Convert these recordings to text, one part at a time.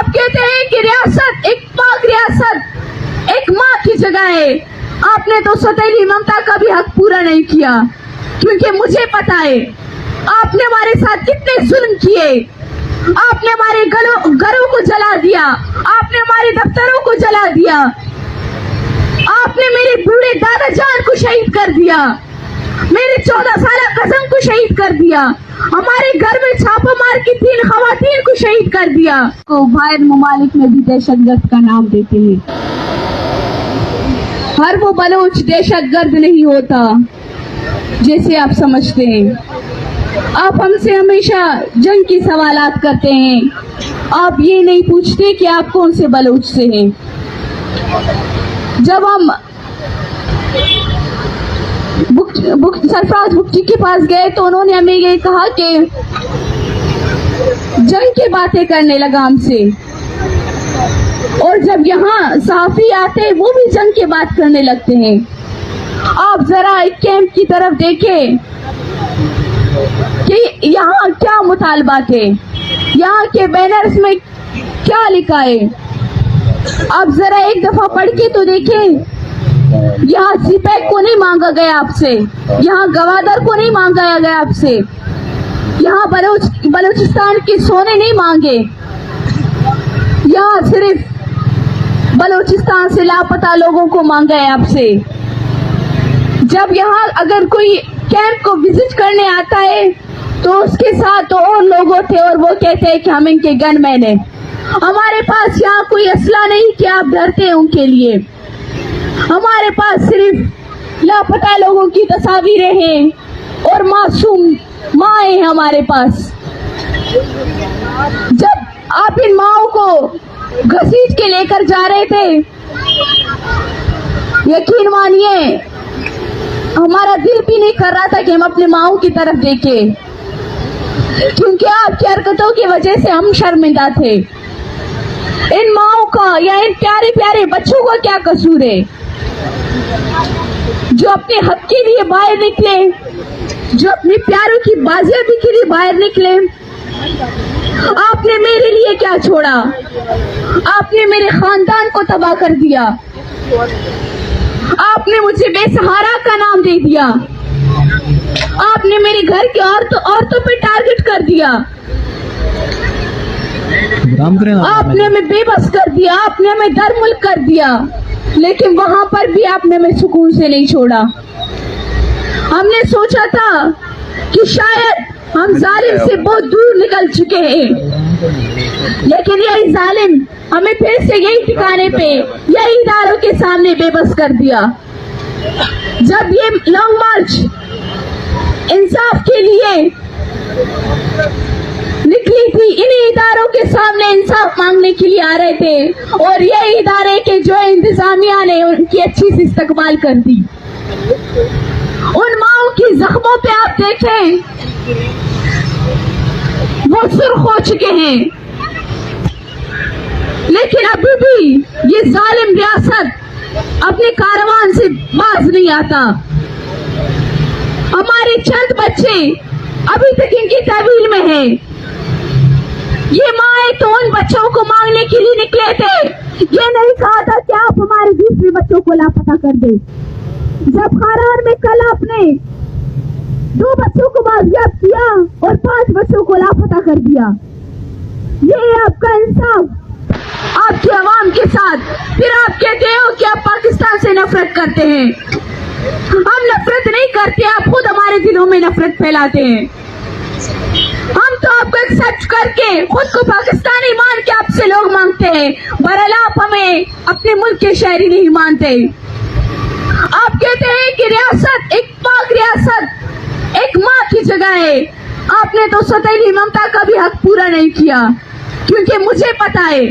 آپ کہتے ہیں کہ ریاست ایک پاک ریاست ایک ماں کی جگہ ہے. آپ نے تو سوتیلی ممتا کا بھی حق پورا نہیں کیا, کیونکہ مجھے پتا ہے آپ نے ہمارے ساتھ کتنے ظلم کیے. آپ نے ہمارے گھروں کو جلا دیا, آپ نے ہمارے دفتروں کو جلا دیا, آپ نے میرے بوڑھے دادا جان کو شہید کر دیا, میرے 14 سالہ کزن کو شہید کر دیا, ہمارے گھر میں چھاپا مار کی 3 خواتین کو شہید کر دیا. کو باہر ممالک میں بھی دہشت گرد کا نام دیتے ہیں. ہر وہ بلوچ دہشت گرد نہیں ہوتا جیسے آپ سمجھتے ہیں. آپ ہم سے ہمیشہ جنگ کی سوالات کرتے ہیں, آپ یہ نہیں پوچھتے کہ آپ کون سے بلوچ سے ہیں. جب ہم سرفراز بگٹی کے پاس گئے تو انہوں نے ہمیں یہ کہا کہ جنگ کی باتیں کرنے لگا ہم سے, اور جب یہاں صحافی آتے وہ بھی جنگ کی بات کرنے لگتے ہیں. آپ ذرا ایک کیمپ کی طرف دیکھیں کہ یہاں کیا مطالبات ہے, یہاں کے بینرز میں کیا لکھا ہے. آپ ذرا ایک دفعہ پڑھ کے تو دیکھیں. یہاں سی پیک کو نہیں مانگا گیا آپ سے, یہاں گوادر کو نہیں مانگا گیا آپ سے, یہاں بلوچستان کے سونے نہیں مانگے, یہاں صرف بلوچستان سے لاپتہ لوگوں کو مانگا ہے آپ سے. جب یہاں اگر کوئی کیمپ کو وزٹ کرنے آتا ہے تو اس کے ساتھ تو اور لوگ تھے اور وہ کہتے ہیں کہ ہم ان کے گن مین ہیں. ہمارے پاس یہاں کوئی اسلحہ نہیں کہ آپ ڈرتے ہیں ان کے لیے. ہمارے پاس صرف لاپتہ لوگوں کی تصاویریں ہیں اور معصوم ماں ہیں ہمارے پاس. جب آپ ان ماؤں کو گھسیٹ کے لے کر جا رہے تھے, یقین مانیے ہمارا دل بھی نہیں کر رہا تھا کہ ہم اپنے ماؤں کی طرف دیکھیں, کیونکہ آپ کی حرکتوں کی وجہ سے ہم شرمندہ تھے. ان ماؤں کا یا ان پیارے پیارے بچوں کا کیا قصور ہے جو اپنے حق کے لیے باہر نکلے, جو اپنے پیاروں کی بازیابی کے لیے باہر نکلے. آپ نے میرے لیے کیا چھوڑا؟ آپ نے میرے خاندان کو تباہ کر دیا, آپ نے مجھے بے سہارا کا نام دے دیا, آپ نے میرے گھر کی عورتوں پہ ٹارگٹ کر دیا, آپ نے ہمیں بے بس کر دیا, آپ نے ہمیں در ملک کر دیا. لیکن وہاں پر بھی آپ نے ہمیں سکون سے نہیں چھوڑا. ہم نے سوچا تھا کہ شاید ہم ظالم سے بہت دور نکل چکے ہیں, لیکن یہی ظالم ہمیں پھر سے یہی ٹھکانے پہ یہی اداروں کے سامنے بے بس کر دیا. جب یہ لانگ مارچ انصاف کے لیے نکلی تھی, انہی اداروں کے سامنے انصاف مانگنے کے لیے آ رہے تھے, اور یہ ادارے کے جو انتظامیہ نے ان کی اچھی سے استقبال کر دی. ان ماؤں کی زخموں پہ آپ دیکھیں وہ سرخ ہو چکے ہیں, لیکن ابھی بھی یہ ظالم ریاست اپنے کاروان سے باز نہیں آتا. ہمارے چند بچے ابھی تک ان کی تحویل میں ہیں. یہ ماں تو ان بچوں کو مانگنے کے لیے نکلے تھے, یہ نہیں کہا تھا کہ آپ ہمارے دوسرے بچوں کو لاپتہ کر دیں. جب خاران میں کل آپ نے 2 بچوں کو بازیاب کیا اور 5 بچوں کو لاپتہ کر دیا, یہ آپ کا انصاف آپ کی عوام کے ساتھ. پھر آپ کہتے ہو کہ آپ پاکستان سے نفرت کرتے ہیں. ہم نفرت نہیں کرتے, آپ خود ہمارے دلوں میں نفرت پھیلاتے ہیں. ہم تو آپ کو ایکسپٹ کر کے خود کو پاکستانی مان کے آپ سے لوگ مانگتے ہیں, بہرحال آپ ہمیں اپنے ملک کے شہری نہیں مانتے. آپ کہتے ہیں کہ ریاست ایک پاک ریاست ایک ماں کی جگہ ہے. آپ نے تو سوتیلی ممتا کا بھی حق پورا نہیں کیا, کیونکہ مجھے پتا ہے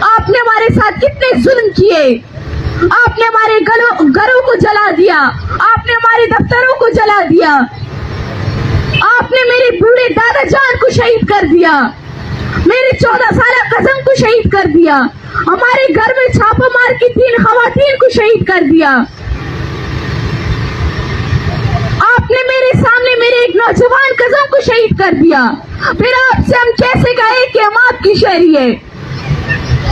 آپ نے ہمارے ساتھ کتنے ظلم کیے. آپ نے ہمارے گھروں کو جلا دیا, آپ نے ہمارے دفتروں کو جلا دیا, آپ نے میرے بوڑھے دادا جان کو شہید کر دیا, میرے 14 سالہ کزن کو شہید کر دیا, ہمارے گھر میں چھاپا مار کی 3 خواتین کو شہید کر دیا. آپ نے میرے سامنے میرے ایک نوجوان کزن کو شہید کر دیا. پھر آپ سے ہم کیسے کہیں کہ ہم آپ کی شہری ہے؟